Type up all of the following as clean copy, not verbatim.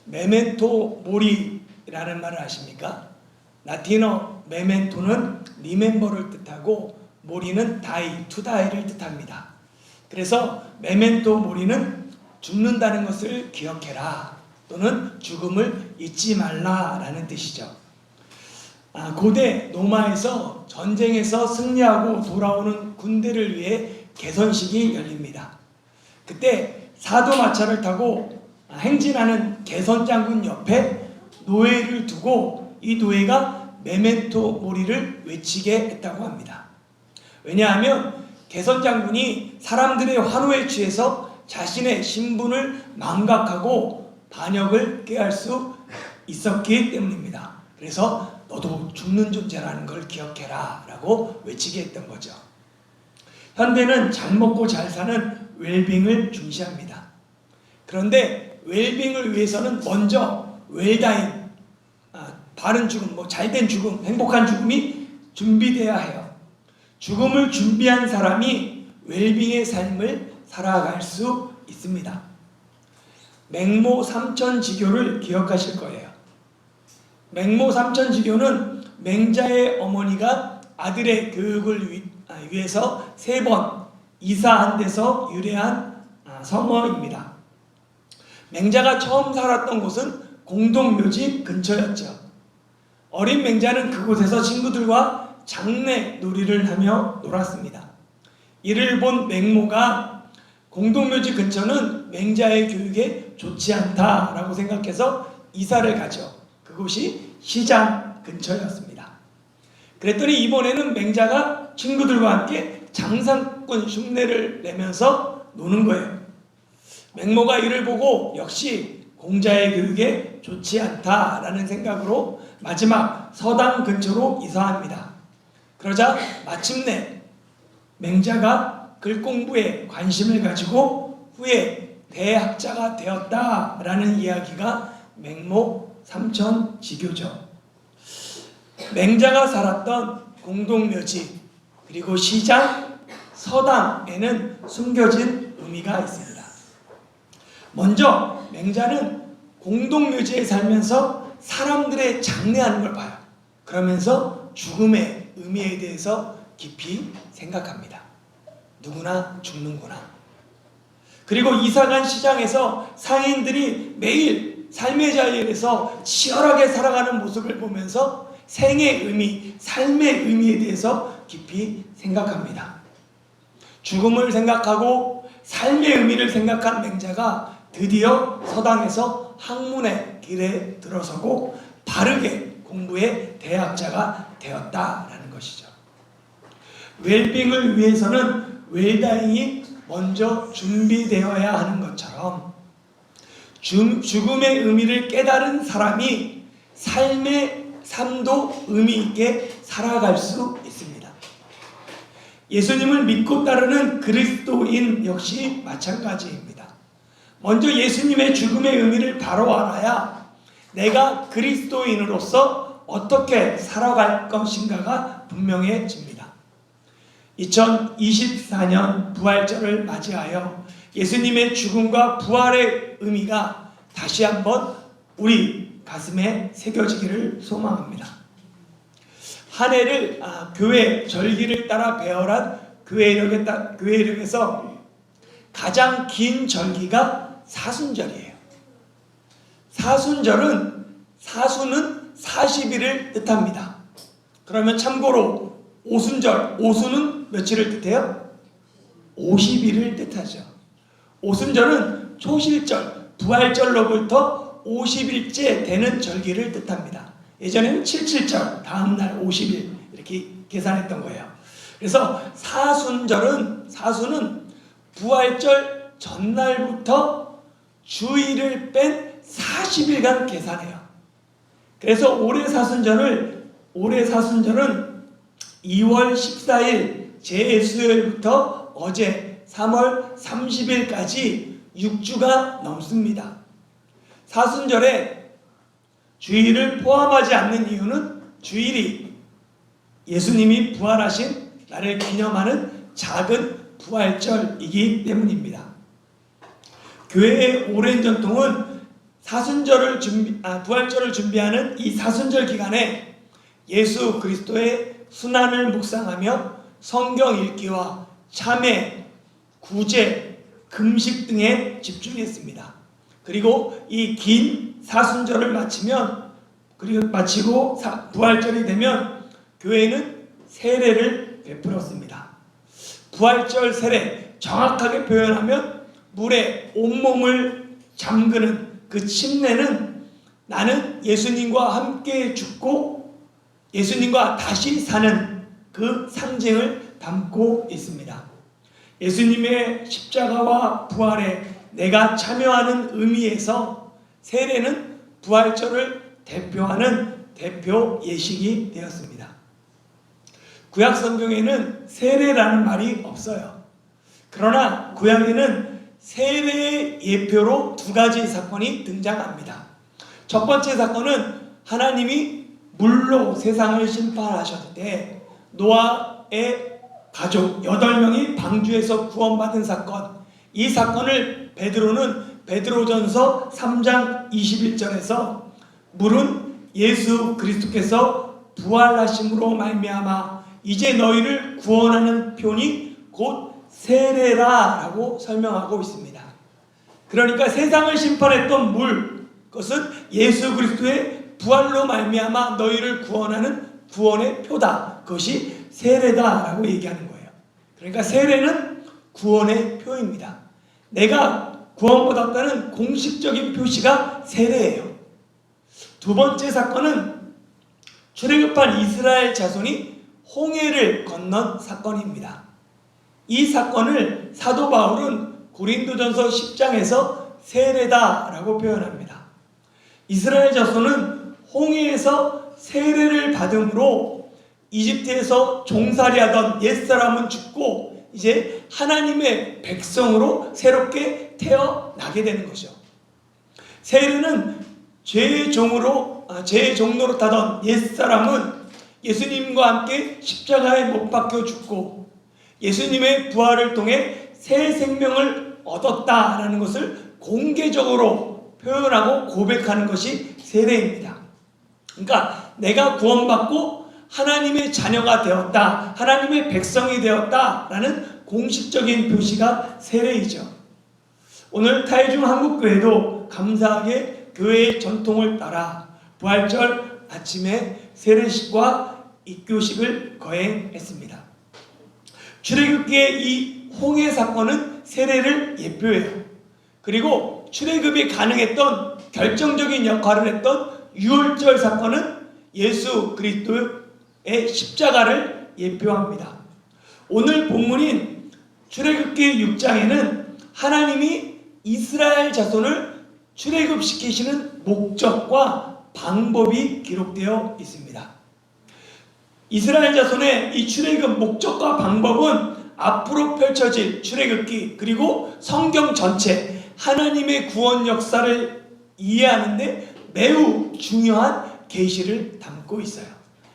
메멘토 모리라는 말을 아십니까? 라틴어 메멘토는 리멤버를 뜻하고 모리는 다이, 투다이를 뜻합니다. 그래서 메멘토 모리는 죽는다는 것을 기억해라 또는 죽음을 잊지 말라라는 뜻이죠. 고대 로마에서 전쟁에서 승리하고 돌아오는 군대를 위해 개선식이 열립니다. 그때 사도 마차를 타고 행진하는 개선장군 옆에 노예를 두고 이 노예가 메멘토 모리를 외치게 했다고 합니다. 왜냐하면 개선장군이 사람들의 환호에 취해서 자신의 신분을 망각하고 반역을 꾀할 수 있었기 때문입니다. 그래서 너도 죽는 존재라는 걸 기억해라 라고 외치게 했던 거죠. 현대는 잘 먹고 잘 사는 웰빙을 중시합니다. 그런데 웰빙을 위해서는 먼저 웰다잉, 바른 죽음, 잘된 죽음, 행복한 죽음이 준비되어야 해요. 죽음을 준비한 사람이 웰빙의 삶을 살아갈 수 있습니다. 맹모 삼천지교를 기억하실 거예요. 맹모 삼천지교는 맹자의 어머니가 아들의 교육을 위해서 3번 이사한 데서 유래한 성어입니다. 맹자가 처음 살았던 곳은 공동묘지 근처였죠. 어린 맹자는 그곳에서 친구들과 장례 놀이를 하며 놀았습니다. 이를 본 맹모가 공동묘지 근처는 맹자의 교육에 좋지 않다라고 생각해서 이사를 가죠. 그곳이 시장 근처였습니다. 그랬더니 이번에는 맹자가 친구들과 함께 장사꾼 흉내를 내면서 노는 거예요. 맹모가 이를 보고 역시 공자의 교육에 좋지 않다라는 생각으로 마지막 서당 근처로 이사합니다. 그러자 마침내 맹자가 글 공부에 관심을 가지고 후에 대학자가 되었다라는 이야기가 맹모 삼천지교죠. 맹자가 살았던 공동묘지 그리고 시장, 서당에는 숨겨진 의미가 있습니다. 먼저 맹자는 공동묘지에 살면서 사람들의 장례하는 걸 봐요. 그러면서 죽음의 의미에 대해서 깊이 생각합니다. 누구나 죽는구나. 그리고 이사간 시장에서 상인들이 매일 삶의 자리에서 치열하게 살아가는 모습을 보면서 생의 의미, 삶의 의미에 대해서 깊이 생각합니다. 죽음을 생각하고 삶의 의미를 생각한 맹자가 드디어 서당에서 학문의 길에 들어서고 바르게 공부의 대학자가 되었다라는 것이죠. 웰빙을 위해서는 웰다잉이 먼저 준비되어야 하는 것처럼 죽음의 의미를 깨달은 사람이 삶도 의미 있게 살아갈 수 있습니다. 예수님을 믿고 따르는 그리스도인 역시 마찬가지입니다. 먼저 예수님의 죽음의 의미를 바로 알아야 내가 그리스도인으로서 어떻게 살아갈 것인가가 분명해집니다. 2024년 부활절을 맞이하여 예수님의 죽음과 부활의 의미가 다시 한번 우리 가슴에 새겨지기를 소망합니다. 한 해를 교회 절기를 따라 배열한 교회력에서 가장 긴 절기가 사순절이에요. 사수는 40일을 뜻합니다. 그러면 참고로 오순은 며칠을 뜻해요? 50일을 뜻하죠. 오순절은 초실절, 부활절로부터 50일째 되는 절기를 뜻합니다. 예전에는 77절, 다음날 50일 이렇게 계산했던 거예요. 그래서 사수는 부활절 전날부터 주일을 뺀 40일간 계산해요. 그래서 올해 사순절은 2월 14일 제수요일부터 어제 3월 30일까지 6주가 넘습니다. 사순절에 주일을 포함하지 않는 이유는 주일이 예수님이 부활하신 날을 기념하는 작은 부활절이기 때문입니다. 교회의 오랜 전통은 부활절을 준비하는 이 사순절 기간에 예수 그리스도의 순환을 묵상하며 성경 읽기와 참회, 구제, 금식 등에 집중했습니다. 그리고 이 긴 사순절을 마치고 부활절이 되면 교회는 세례를 베풀었습니다. 부활절 세례, 정확하게 표현하면 물에 온몸을 잠그는 그 침례는 나는 예수님과 함께 죽고 예수님과 다시 사는 그 상징을 담고 있습니다. 예수님의 십자가와 부활에 내가 참여하는 의미에서 세례는 부활절을 대표하는 대표 예식이 되었습니다. 구약 성경에는 세례라는 말이 없어요. 그러나 구약에는 세례의 예표로 두 가지 사건이 등장합니다. 첫 번째 사건은 하나님이 물로 세상을 심판하셨을 때 노아의 가족 8명이 방주에서 구원받은 사건, 이 사건을 베드로는 베드로전서 3장 21절에서 물은 예수 그리스도께서 부활하심으로 말미암아 이제 너희를 구원하는 표니 곧 세례라 라고 설명하고 있습니다. 그러니까 세상을 심판했던 물, 그것은 예수 그리스도의 부활로 말미암아 너희를 구원하는 구원의 표다. 그것이 세례다 라고 얘기하는 거예요. 그러니까 세례는 구원의 표입니다. 내가 구원받았다는 공식적인 표시가 세례예요. 두 번째 사건은 출애굽한 이스라엘 자손이 홍해를 건넌 사건입니다. 이 사건을 사도 바울은 고린도전서 10장에서 세례다라고 표현합니다. 이스라엘 자손은 홍해에서 세례를 받음으로 이집트에서 종살이하던 옛사람은 죽고 이제 하나님의 백성으로 새롭게 태어나게 되는 것이죠. 세례는 죄의 종로로 타던 옛사람은 예수님과 함께 십자가에 못 박혀 죽고 예수님의 부활을 통해 새 생명을 얻었다라는 것을 공개적으로 표현하고 고백하는 것이 세례입니다. 그러니까 내가 구원받고 하나님의 자녀가 되었다, 하나님의 백성이 되었다라는 공식적인 표시가 세례이죠. 오늘 타이중 한국교회도 감사하게 교회의 전통을 따라 부활절 아침에 세례식과 입교식을 거행했습니다. 출애굽기의 이 홍해 사건은 세례를 예표해요. 그리고 출애굽이 가능했던 결정적인 역할을 했던 유월절 사건은 예수 그리스도의 십자가를 예표합니다. 오늘 본문인 출애굽기 6장에는 하나님이 이스라엘 자손을 출애굽시키시는 목적과 방법이 기록되어 있습니다. 이스라엘 자손의 이 출애굽 목적과 방법은 앞으로 펼쳐질 출애굽기 그리고 성경 전체 하나님의 구원 역사를 이해하는데 매우 중요한 계시를 담고 있어요.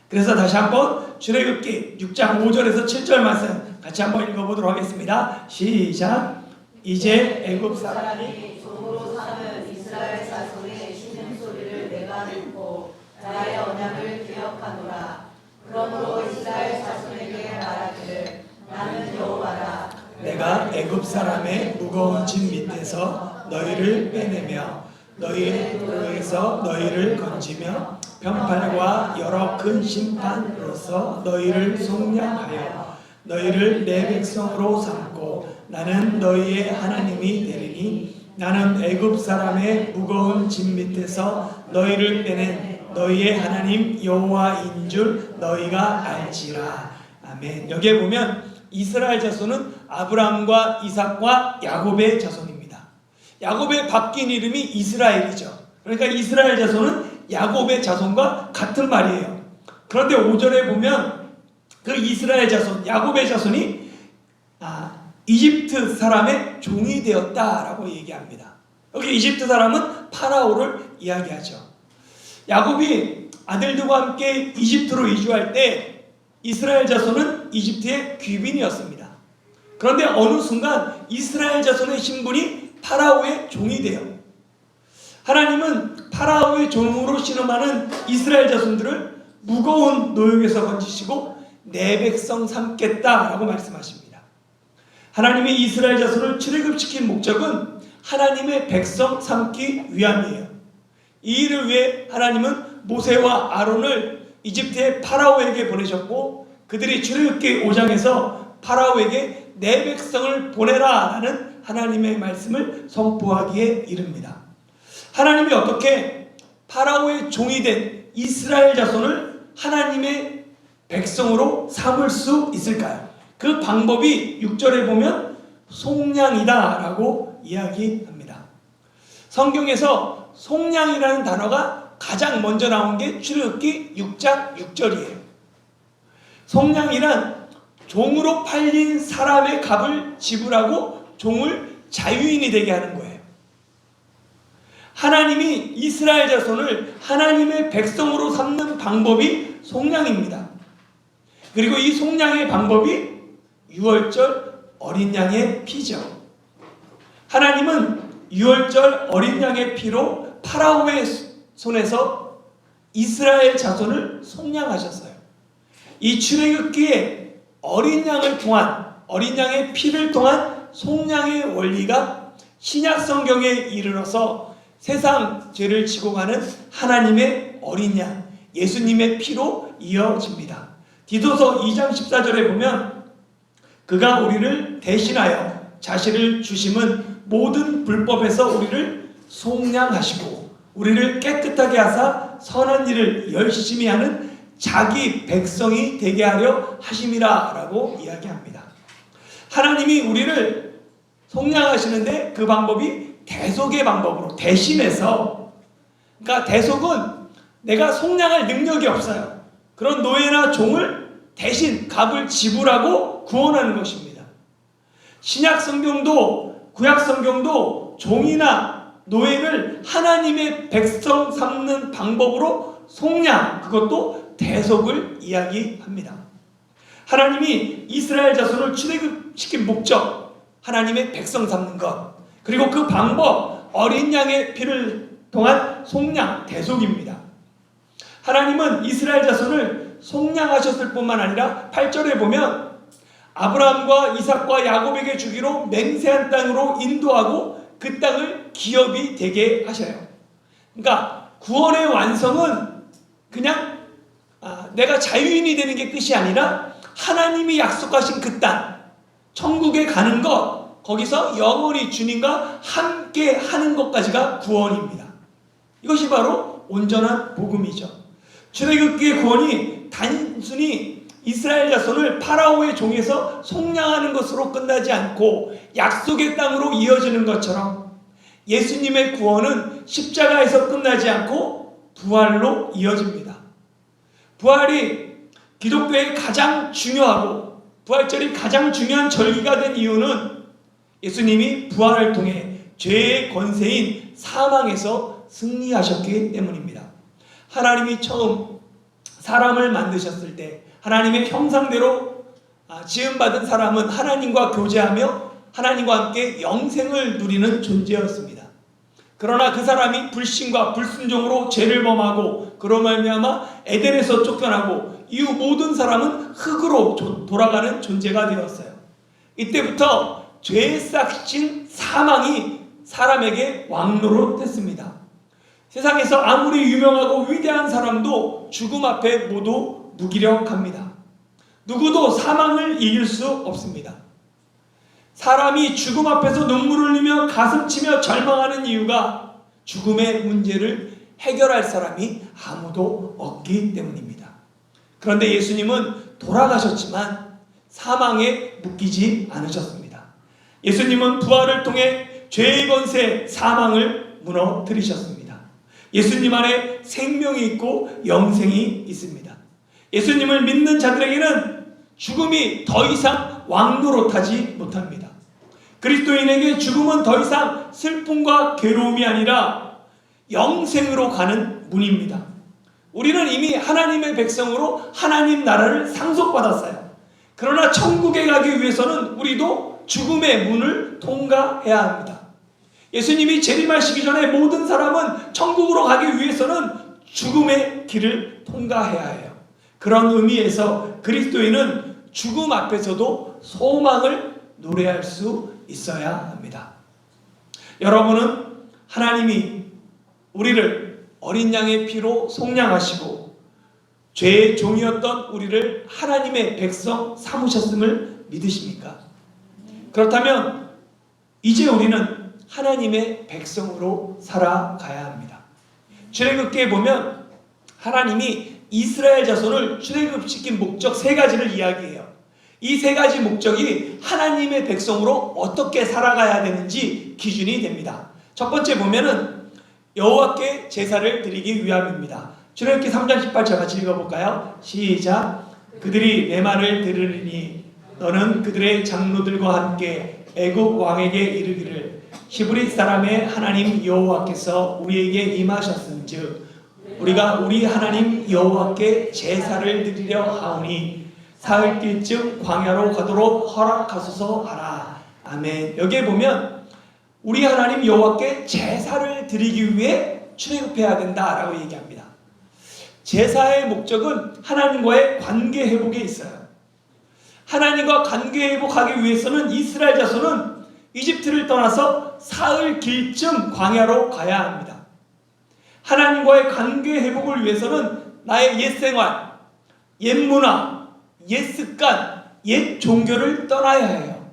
그래서 다시 한번 출애굽기 6장 5절에서 7절 말씀 같이 한번 읽어보도록 하겠습니다. 시작. 이제 애굽 사람이 종으로 사는 이스라엘 자손의 신음 소리를 내가 듣고 나의 언약을 기억하노라. 그러므로 이스라엘 자손에게 말하기를 나는 여호와라. 내가 애굽 사람의 무거운 짐 밑에서 너희를 빼내며 너희의 도에서 너희를 건지며 편팔과 여러 큰 심판으로서 너희를 속량하여 너희를 내 백성으로 삼고 나는 너희의 하나님이 되리니 나는 애굽 사람의 무거운 짐 밑에서 너희를 빼낸 너희의 하나님 여호와인 줄 너희가 알지라. 아멘. 여기에 보면 이스라엘 자손은 아브라함과 이삭과 야곱의 자손입니다. 야곱의 바뀐 이름이 이스라엘이죠. 그러니까 이스라엘 자손은 야곱의 자손과 같은 말이에요. 그런데 5절에 보면 그 이스라엘 자손, 야곱의 자손이 이집트 사람의 종이 되었다라고 얘기합니다. 여기 이집트 사람은 파라오를 이야기하죠. 야곱이 아들들과 함께 이집트로 이주할 때 이스라엘 자손은 이집트의 귀빈이었습니다. 그런데 어느 순간 이스라엘 자손의 신분이 파라오의 종이 돼요. 하나님은 파라오의 종으로 신음하는 이스라엘 자손들을 무거운 노역에서 건지시고 내 백성 삼겠다라고 말씀하십니다. 하나님이 이스라엘 자손을 출애굽시킨 목적은 하나님의 백성 삼기 위함이에요. 이 일을 위해 하나님은 모세와 아론을 이집트의 파라오에게 보내셨고, 그들이 출애굽기 5장에서 파라오에게 내 백성을 보내라 라는 하나님의 말씀을 선포하기에 이릅니다. 하나님이 어떻게 파라오의 종이 된 이스라엘 자손을 하나님의 백성으로 삼을 수 있을까요? 그 방법이 6절에 보면 속량이다 라고 이야기합니다. 성경에서 속량이라는 단어가 가장 먼저 나온 게 출애굽기 6장 6절이에요. 속량이란 종으로 팔린 사람의 값을 지불하고 종을 자유인이 되게 하는 거예요. 하나님이 이스라엘 자손을 하나님의 백성으로 삼는 방법이 속량입니다. 그리고 이 속량의 방법이 유월절 어린 양의 피죠. 하나님은 유월절 어린 양의 피로 파라오의 손에서 이스라엘 자손을 속량하셨어요. 이 출애굽기에 어린 양을 통한, 어린 양의 피를 통한 속량의 원리가 신약 성경에 이르러서 세상 죄를 지고 가는 하나님의 어린 양 예수님의 피로 이어집니다. 디도서 2장 14절에 보면 그가 우리를 대신하여 자신을 주심은 모든 불법에서 우리를 속량하시고 우리를 깨끗하게 하사 선한 일을 열심히 하는 자기 백성이 되게 하려 하심이라 라고 이야기합니다. 하나님이 우리를 속량하시는데 그 방법이 대속의 방법으로 대신해서, 그러니까 대속은 내가 속량할 능력이 없어요. 그런 노예나 종을 대신 값을 지불하고 구원하는 것입니다. 신약 성경도 구약 성경도 종이나 노예를 하나님의 백성 삼는 방법으로 속량, 그것도 대속을 이야기합니다. 하나님이 이스라엘 자손을 출애굽시킨 목적, 하나님의 백성 삼는 것, 그리고 그 방법, 어린 양의 피를 통한 속량, 대속입니다. 하나님은 이스라엘 자손을 속량하셨을 뿐만 아니라 8절에 보면 아브라함과 이삭과 야곱에게 주기로 맹세한 땅으로 인도하고 그 땅을 기업이 되게 하셔요. 그러니까 구원의 완성은 그냥 내가 자유인이 되는 게 끝이 아니라 하나님이 약속하신 그 땅, 천국에 가는 것, 거기서 영원히 주님과 함께 하는 것까지가 구원입니다. 이것이 바로 온전한 복음이죠. 출애굽기의 구원이 단순히 이스라엘 자손을 파라오의 종에서 속량하는 것으로 끝나지 않고 약속의 땅으로 이어지는 것처럼 예수님의 구원은 십자가에서 끝나지 않고 부활로 이어집니다. 부활이 기독교의 가장 중요하고 부활절이 가장 중요한 절기가 된 이유는 예수님이 부활을 통해 죄의 권세인 사망에서 승리하셨기 때문입니다. 하나님이 처음 사람을 만드셨을 때 하나님의 형상대로 지음받은 사람은 하나님과 교제하며 하나님과 함께 영생을 누리는 존재였습니다. 그러나 그 사람이 불신과 불순종으로 죄를 범하고 그로 말미암아 에덴에서 쫓겨나고 이후 모든 사람은 흙으로 돌아가는 존재가 되었어요. 이때부터 죄의 싹신 사망이 사람에게 왕노릇했습니다. 세상에서 아무리 유명하고 위대한 사람도 죽음 앞에 모두 무기력합니다. 누구도 사망을 이길 수 없습니다. 사람이 죽음 앞에서 눈물을 흘리며 가슴치며 절망하는 이유가 죽음의 문제를 해결할 사람이 아무도 없기 때문입니다. 그런데 예수님은 돌아가셨지만 사망에 묶이지 않으셨습니다. 예수님은 부활을 통해 죄의 권세 사망을 무너뜨리셨습니다. 예수님 안에 생명이 있고 영생이 있습니다. 예수님을 믿는 자들에게는 죽음이 더 이상 왕노릇하지 못합니다. 그리스도인에게 죽음은 더 이상 슬픔과 괴로움이 아니라 영생으로 가는 문입니다. 우리는 이미 하나님의 백성으로 하나님 나라를 상속받았어요. 그러나 천국에 가기 위해서는 우리도 죽음의 문을 통과해야 합니다. 예수님이 재림하시기 전에 모든 사람은 천국으로 가기 위해서는 죽음의 길을 통과해야 해요. 그런 의미에서 그리스도인은 죽음 앞에서도 소망을 노래할 수 있어야 합니다. 여러분은 하나님이 우리를 어린 양의 피로 속량하시고 죄의 종이었던 우리를 하나님의 백성 삼으셨음을 믿으십니까? 그렇다면 이제 우리는 하나님의 백성으로 살아가야 합니다. 출애굽기에 보면 하나님이 이스라엘 자손을 출애굽시킨 목적 세 가지를 이야기해요. 이 세 가지 목적이 하나님의 백성으로 어떻게 살아가야 되는지 기준이 됩니다. 첫 번째 보면은 여호와께 제사를 드리기 위함입니다. 출애굽기 3장 18절 같이 읽어볼까요? 시작. 그들이 내 말을 들으리니 너는 그들의 장로들과 함께 애굽 왕에게 이르기를 히브리 사람의 하나님 여호와께서 우리에게 임하셨은즉 우리가 우리 하나님 여호와께 제사를 드리려 하오니 사흘길쯤 광야로 가도록 허락하소서 하라. 아멘. 여기에 보면 우리 하나님 여호와께 제사를 드리기 위해 출애굽해야 된다라고 얘기합니다. 제사의 목적은 하나님과의 관계 회복에 있어요. 하나님과 관계 회복하기 위해서는 이스라엘 자손은 이집트를 떠나서 사흘 길쯤 광야로 가야 합니다. 하나님과의 관계 회복을 위해서는 나의 옛 생활, 옛 문화, 옛 습관, 옛 종교를 떠나야 해요.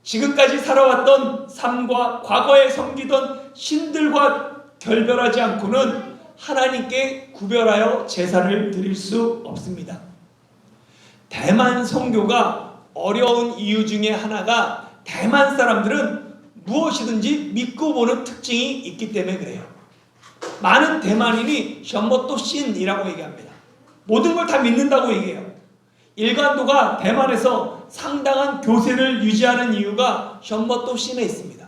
지금까지 살아왔던 삶과 과거에 섬기던 신들과 결별하지 않고는 하나님께 구별하여 제사를 드릴 수 없습니다. 대만 선교가 어려운 이유 중에 하나가 대만 사람들은 무엇이든지 믿고 보는 특징이 있기 때문에 그래요. 많은 대만인이 션버또 신이라고 얘기합니다. 모든 걸 다 믿는다고 얘기해요. 일간도가 대만에서 상당한 교세를 유지하는 이유가 션버또 신에 있습니다.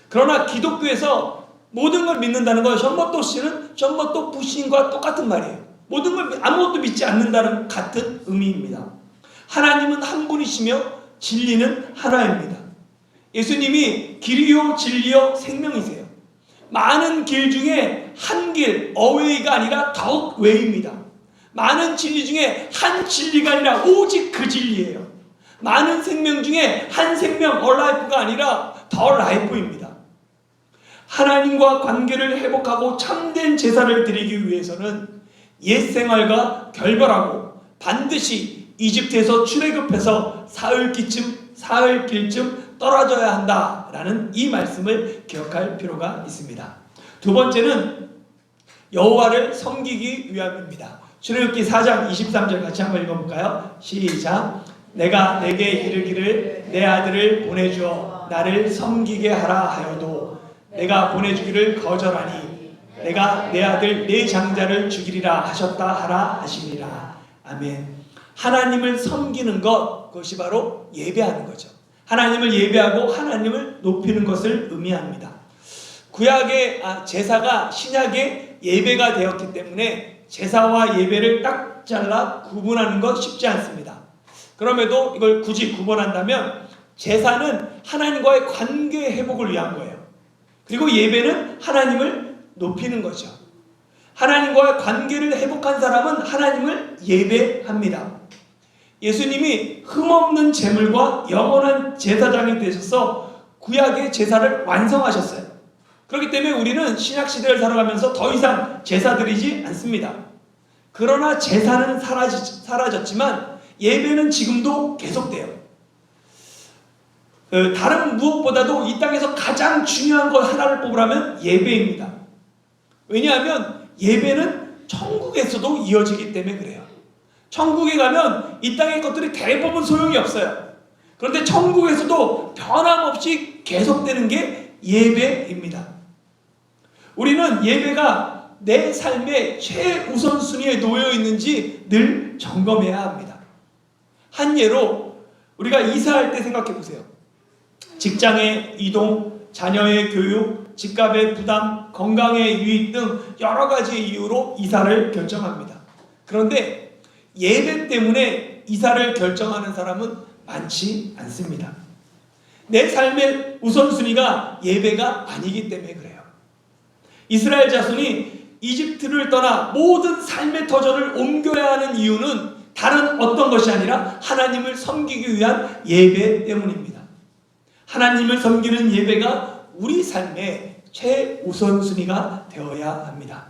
그러나 기독교에서 모든 걸 믿는다는 건 션버또 신은 션버또 부신과 똑같은 말이에요. 모든 걸 아무것도 믿지 않는다는 같은 의미입니다. 하나님은 한 분이시며 진리는 하나입니다. 예수님이 길이요 진리요 생명이세요. 많은 길 중에 한 길, 어웨이가 아니라 더욱 웨이입니다. 많은 진리 중에 한 진리가 아니라 오직 그 진리예요. 많은 생명 중에 한 생명, 얼라이프가 아니라 더 라이프입니다. 하나님과 관계를 회복하고 참된 제사를 드리기 위해서는 옛 생활과 결별하고 반드시 이집트에서 출애굽해서 사흘 길쯤 떨어져야 한다라는 이 말씀을 기억할 필요가 있습니다. 두 번째는 여호와를 섬기기 위함입니다. 출애굽기 4장 23절 같이 한번 읽어볼까요? 시작. 내가 내게 이르기를 내 아들을 보내주어 나를 섬기게 하라 하여도 내가 보내주기를 거절하니 내가 내 아들 내 장자를 죽이리라 하셨다 하라 하시니라. 아멘. 하나님을 섬기는 것, 그것이 바로 예배하는 거죠. 하나님을 예배하고 하나님을 높이는 것을 의미합니다. 구약의 제사가 신약의 예배가 되었기 때문에 제사와 예배를 딱 잘라 구분하는 것 쉽지 않습니다. 그럼에도 이걸 굳이 구분한다면 제사는 하나님과의 관계 회복을 위한 거예요. 그리고 예배는 하나님을 높이는 거죠. 하나님과의 관계를 회복한 사람은 하나님을 예배합니다. 예수님이 흠없는 제물과 영원한 제사장이 되셔서 구약의 제사를 완성하셨어요. 그렇기 때문에 우리는 신약시대를 살아가면서 더 이상 제사 드리지 않습니다. 그러나 제사는 사라졌지만 예배는 지금도 계속돼요. 다른 무엇보다도 이 땅에서 가장 중요한 것 하나를 뽑으라면 예배입니다. 왜냐하면 예배는 천국에서도 이어지기 때문에 그래요. 천국에 가면 이 땅의 것들이 대부분 소용이 없어요. 그런데 천국에서도 변함없이 계속되는 게 예배입니다. 우리는 예배가 내 삶의 최우선순위에 놓여 있는지 늘 점검해야 합니다. 한 예로 우리가 이사할 때 생각해 보세요. 직장의 이동, 자녀의 교육, 집값의 부담, 건강의 유익 등 여러 가지 이유로 이사를 결정합니다. 그런데 예배 때문에 이사를 결정하는 사람은 많지 않습니다. 내 삶의 우선순위가 예배가 아니기 때문에 그래요. 이스라엘 자손이 이집트를 떠나 모든 삶의 터전을 옮겨야 하는 이유는 다른 어떤 것이 아니라 하나님을 섬기기 위한 예배 때문입니다. 하나님을 섬기는 예배가 우리 삶의 최우선순위가 되어야 합니다.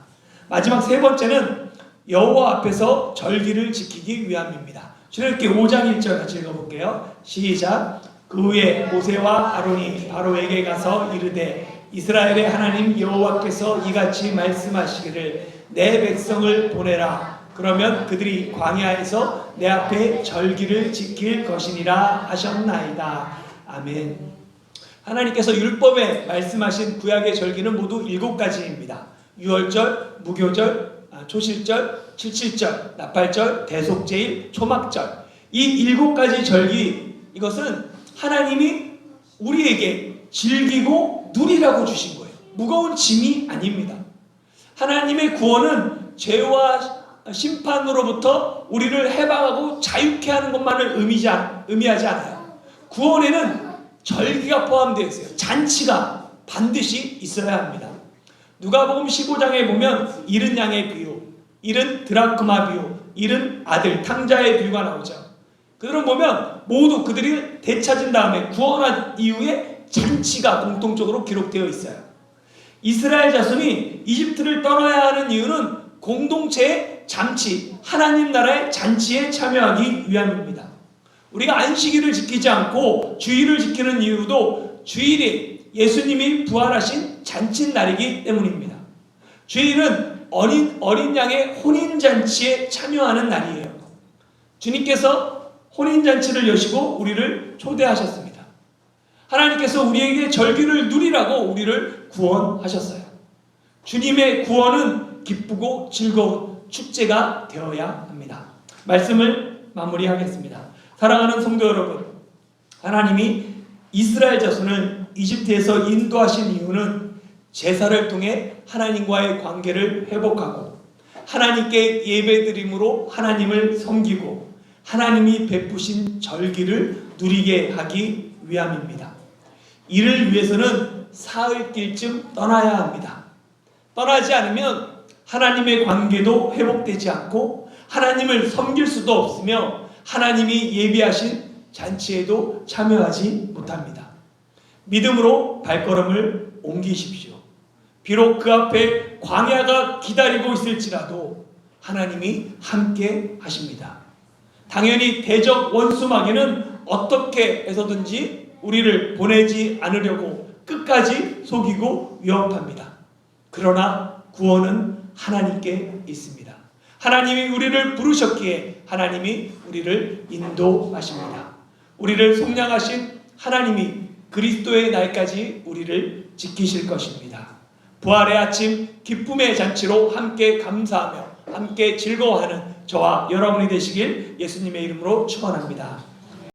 마지막 세 번째는 여호와 앞에서 절기를 지키기 위함입니다. 출애굽기 5장 1절 같이 읽어볼게요. 시작. 그 후에 모세와 아론이 바로에게 가서 이르되 이스라엘의 하나님 여호와께서 이같이 말씀하시기를 내 백성을 보내라. 그러면 그들이 광야에서 내 앞에 절기를 지킬 것이니라 하셨나이다. 아멘. 하나님께서 율법에 말씀하신 구약의 절기는 모두 7가지입니다. 유월절, 무교절, 초실절, 칠칠절, 나팔절, 대속제일, 초막절. 이 7가지 절기, 이것은 하나님이 우리에게 즐기고 누리라고 주신 거예요. 무거운 짐이 아닙니다. 하나님의 구원은 죄와 심판으로부터 우리를 해방하고 자유케 하는 것만을 의미하지 않아요. 구원에는 절기가 포함되어 있어요. 잔치가 반드시 있어야 합니다. 누가복음 15장에 보면 잃은 양의 비유, 잃은 드라크마 비유, 잃은 아들, 탕자의 비유가 나오죠. 그들은 보면 모두 그들이 되찾은 다음에 구원한 이후에 잔치가 공통적으로 기록되어 있어요. 이스라엘 자손이 이집트를 떠나야 하는 이유는 공동체의 잔치, 하나님 나라의 잔치에 참여하기 위함입니다. 우리가 안식일을 지키지 않고 주일을 지키는 이유도 주일이 예수님이 부활하신 잔칫날이기 때문입니다. 주일은 어린 양의 혼인잔치에 참여하는 날이에요. 주님께서 혼인잔치를 여시고 우리를 초대하셨습니다. 하나님께서 우리에게 절기를 누리라고 우리를 구원하셨어요. 주님의 구원은 기쁘고 즐거운 축제가 되어야 합니다. 말씀을 마무리하겠습니다. 사랑하는 성도 여러분, 하나님이 이스라엘 자손을 이집트에서 인도하신 이유는 제사를 통해 하나님과의 관계를 회복하고 하나님께 예배드림으로 하나님을 섬기고 하나님이 베푸신 절기를 누리게 하기 위함입니다. 이를 위해서는 사흘길쯤 떠나야 합니다. 떠나지 않으면 하나님의 관계도 회복되지 않고 하나님을 섬길 수도 없으며 하나님이 예비하신 잔치에도 참여하지 못합니다. 믿음으로 발걸음을 옮기십시오. 비록 그 앞에 광야가 기다리고 있을지라도 하나님이 함께 하십니다. 당연히 대적 원수 마귀는 어떻게 해서든지 우리를 보내지 않으려고 끝까지 속이고 위협합니다. 그러나 구원은 하나님께 있습니다. 하나님이 우리를 부르셨기에 하나님이 우리를 인도하십니다. 우리를 속량하신 하나님이 그리스도의 날까지 우리를 지키실 것입니다. 부활의 아침 기쁨의 잔치로 함께 감사하며 함께 즐거워하는 저와 여러분이 되시길 예수님의 이름으로 축원합니다.